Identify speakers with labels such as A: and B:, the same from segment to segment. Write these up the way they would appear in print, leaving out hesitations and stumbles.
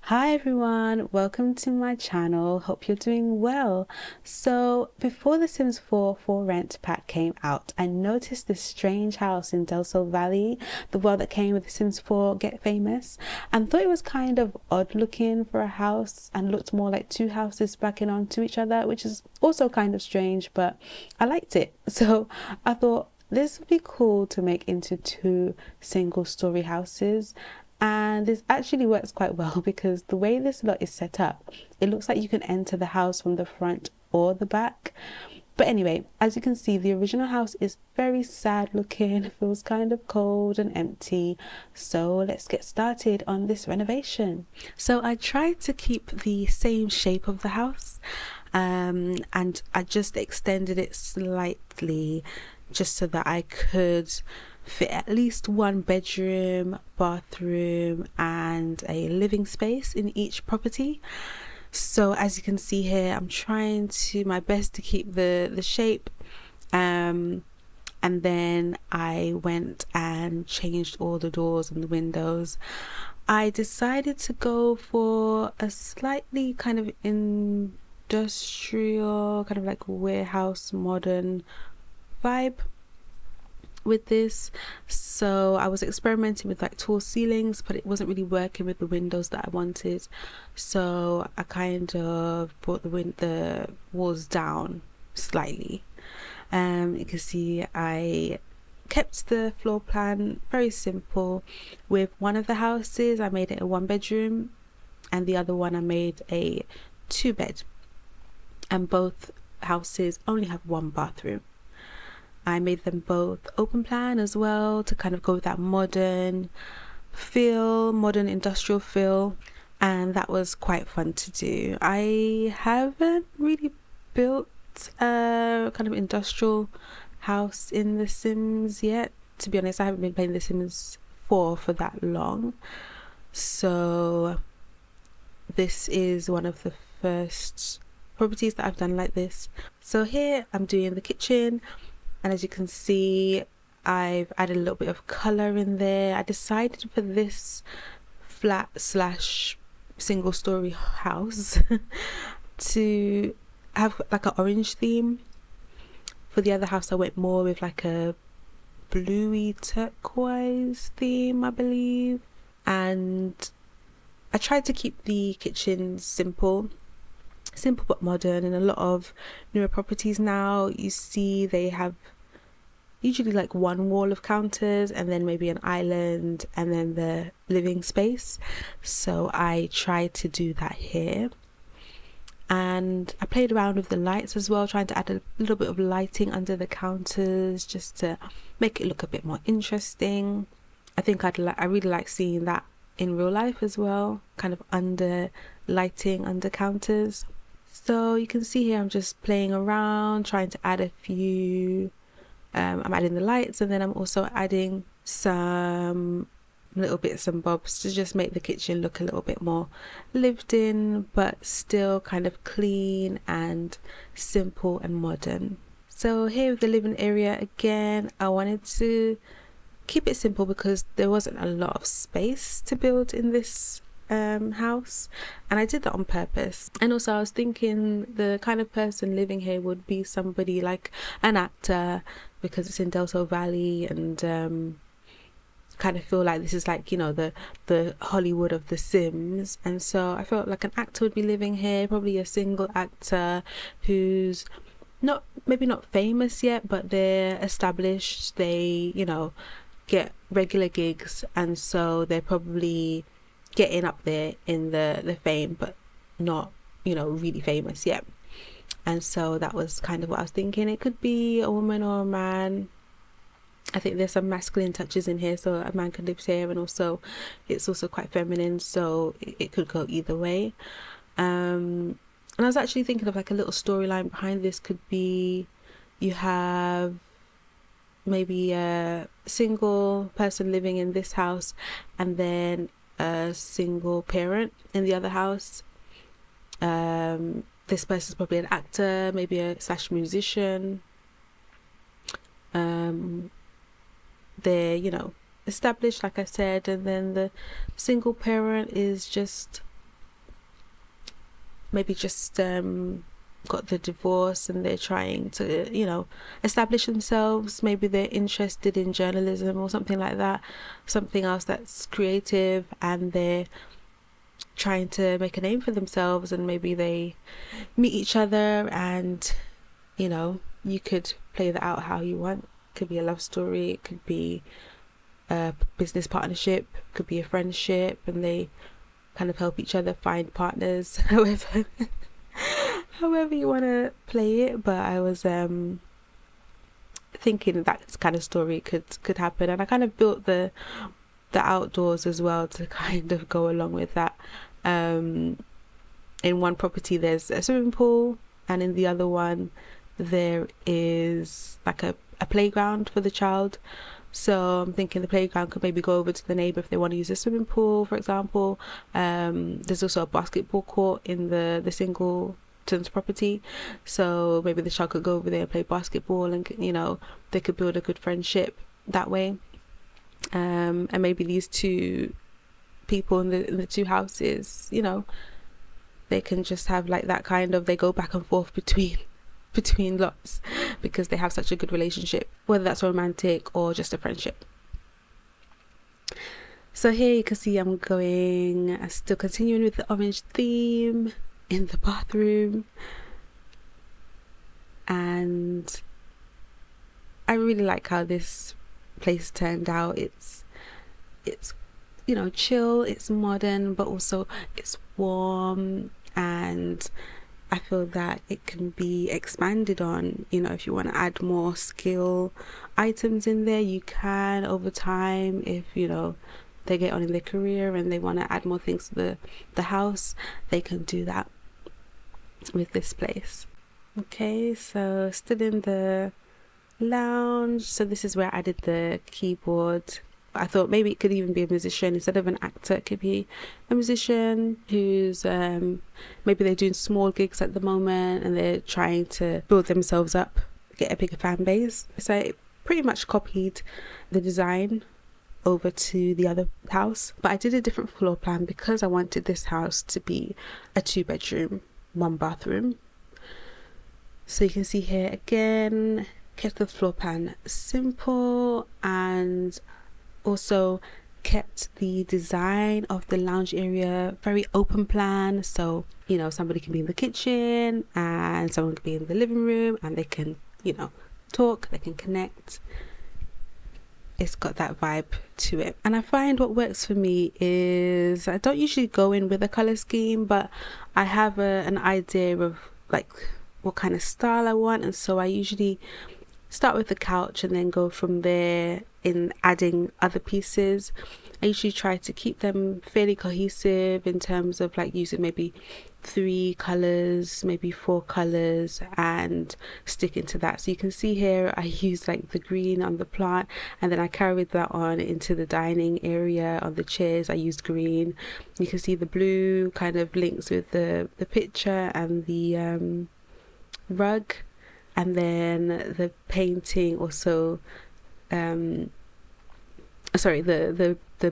A: Hi everyone, welcome to my channel. Hope you're doing well. So before The Sims 4 for rent pack came out, I noticed this strange house in Del Sol Valley, the world that came with The Sims 4 Get Famous, and thought it was kind of odd looking for a house and looked more like two houses backing onto each other, which is also kind of strange, but I liked it. So I thought this would be cool to make into two single story houses, and this actually works quite well because the way this lot is set up, it looks like you can enter the house from the front or the back. But anyway, as you can see, the original house is very sad looking, feels kind of cold and empty. So let's get started on this renovation. So I tried to keep the same shape of the house, and I just extended it slightly just so that I could fit at least one bedroom, bathroom, and a living space in each property. So as you can see here, I'm trying to my best to keep the shape, and then I went and changed all the doors and the windows. I decided to go for a slightly kind of industrial, kind of like warehouse modern vibe with this. So I was experimenting with like tall ceilings, but it wasn't really working with the windows that I wanted, so I kind of brought the walls down slightly. You can see I kept the floor plan very simple. With one of the houses I made it a one bedroom, and the other one I made a two bed, and both houses only have one bathroom. I made them both open plan as well to kind of go with that modern feel, modern industrial feel, and that was quite fun to do. I haven't really built a kind of industrial house in The Sims yet. To be honest, I haven't been playing The Sims 4 for that long. So this is one of the first properties that I've done like this. So here I'm doing the kitchen. And as you can see, I've added a little bit of color in there. I decided for this flat slash single story house to have like an orange theme. For the other house, I went more with like a bluey turquoise theme, I believe. And I tried to keep the kitchen simple but modern. And a lot of newer properties now, you see they have usually like one wall of counters and then maybe an island and then the living space. So I tried to do that here, and I played around with the lights as well, trying to add a little bit of lighting under the counters just to make it look a bit more interesting. I think I really like seeing that in real life as well, kind of under lighting under counters. So you can see here I'm just playing around, trying to add a few. I'm adding the lights, and then I'm also adding some little bits and bobs to just make the kitchen look a little bit more lived in, but still kind of clean and simple and modern. So here with the living area again, I wanted to keep it simple because there wasn't a lot of space to build in this house, and I did that on purpose. And also I was thinking the kind of person living here would be somebody like an actor, because it's in Del Sol Valley, and kind of feel like this is like, you know, the Hollywood of The Sims. And so I felt like an actor would be living here, probably a single actor who's maybe not famous yet, but they're established, they, you know, get regular gigs, and so they're probably getting up there in the fame, but not, you know, really famous yet. And so that was kind of what I was thinking. It could be a woman or a man. I think there's some masculine touches in here, so a man could live here, and also it's also quite feminine, so it could go either way. And I was actually thinking of like a little storyline behind this. Could be you have maybe a single person living in this house, and then a single parent in the other house. This person's probably an actor, maybe a slash musician. They're, you know, established, like I said, and then the single parent is just maybe just got the divorce and they're trying to, establish themselves. Maybe they're interested in journalism or something like that, something else that's creative, and they're trying to make a name for themselves, and maybe they meet each other, and you could play that out how you want. It could be a love story, it could be a business partnership, it could be a friendship, and they kind of help each other find partners, however you want to play it. But I was thinking that kind of story could happen, and I kind of built the outdoors as well to kind of go along with that. In one property there's a swimming pool, and in the other one there is like a playground for the child. So I'm thinking the playground could maybe go over to the neighbour if they want to use a swimming pool, for example. There's also a basketball court in the singleton's property, so maybe the child could go over there and play basketball, and they could build a good friendship that way. And maybe these two people in the two houses, they can just have like that kind of, they go back and forth between lots because they have such a good relationship, whether that's romantic or just a friendship. So here you can see I'm still continuing with the orange theme in the bathroom, and I really like how this place turned out. It's chill, it's modern, but also it's warm, and I feel that it can be expanded on. If you want to add more skill items in there, you can over time. If they get on in their career and they want to add more things to the house, they can do that with this place. Okay, so still in the lounge. So this is where I added the keyboard. I thought maybe it could even be a musician instead of an actor. It could be a musician who's maybe they're doing small gigs at the moment and they're trying to build themselves up, get a bigger fan base. So I pretty much copied the design over to the other house, but I did a different floor plan because I wanted this house to be a 2-bedroom, 1-bathroom. So you can see here again, kept the floor plan simple, and also kept the design of the lounge area very open plan. So somebody can be in the kitchen and someone can be in the living room, and they can talk, they can connect. It's got that vibe to it. And I find what works for me is I don't usually go in with a color scheme, but I have an idea of like what kind of style I want, and so I usually start with the couch and then go from there in adding other pieces. I usually try to keep them fairly cohesive in terms of like using maybe 3 colors, maybe 4 colors, and sticking to that. So you can see here I use like the green on the plant, and then I carried that on into the dining area. On the chairs I used green. You can see the blue kind of links with the picture and the rug, and then the painting also the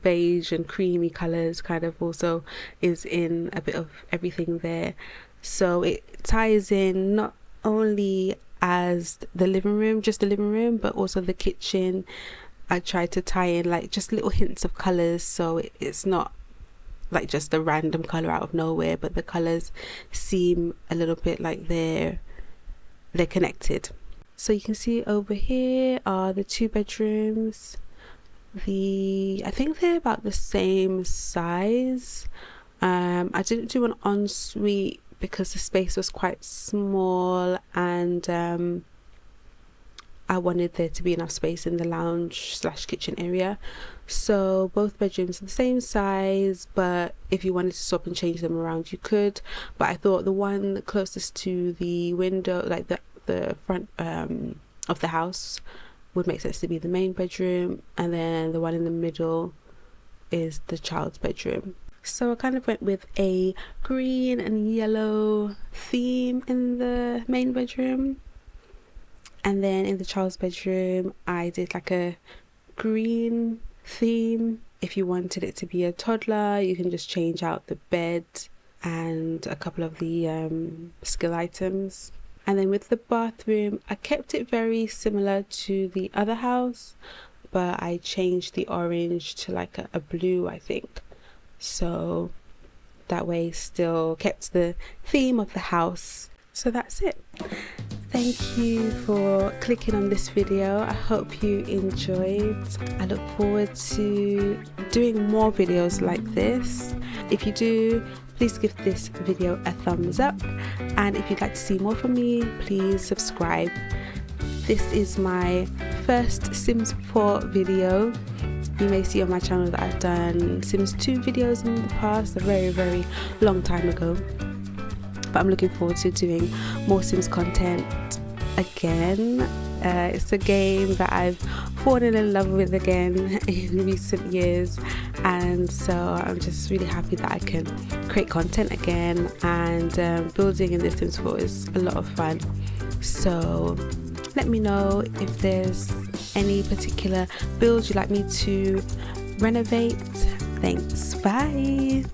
A: beige and creamy colors kind of also is in a bit of everything there. So it ties in not only as the living room, but also the kitchen. I try to tie in like just little hints of colors, so it's not like just a random color out of nowhere, but the colors seem a little bit like they're connected. So you can see over here are the 2 bedrooms. I think they're about the same size. I didn't do an ensuite because the space was quite small, and I wanted there to be enough space in the lounge / kitchen area. So both bedrooms are the same size, but if you wanted to swap and change them around, you could. But I thought the one closest to the window, like the front of the house, would make sense to be the main bedroom, and then the one in the middle is the child's bedroom. So I kind of went with a green and yellow theme in the main bedroom, and then in the child's bedroom I did like a green theme. If you wanted it to be a toddler, you can just change out the bed and a couple of the skill items. And then with the bathroom, I kept it very similar to the other house, but I changed the orange to like a blue, I think. So that way still kept the theme of the house. So that's it. Thank you for clicking on this video. I hope you enjoyed. I look forward to doing more videos like this. If you do, please give this video a thumbs up, and if you'd like to see more from me, please subscribe. This is my first Sims 4 video. You may see on my channel that I've done Sims 2 videos in the past, a very long time ago, but I'm looking forward to doing more Sims content again. It's a game that I've fallen in love with again in recent years, and so I'm just really happy that I can create content again, and building in The Sims 4 is a lot of fun. So let me know if there's any particular builds you'd like me to renovate. Thanks, bye.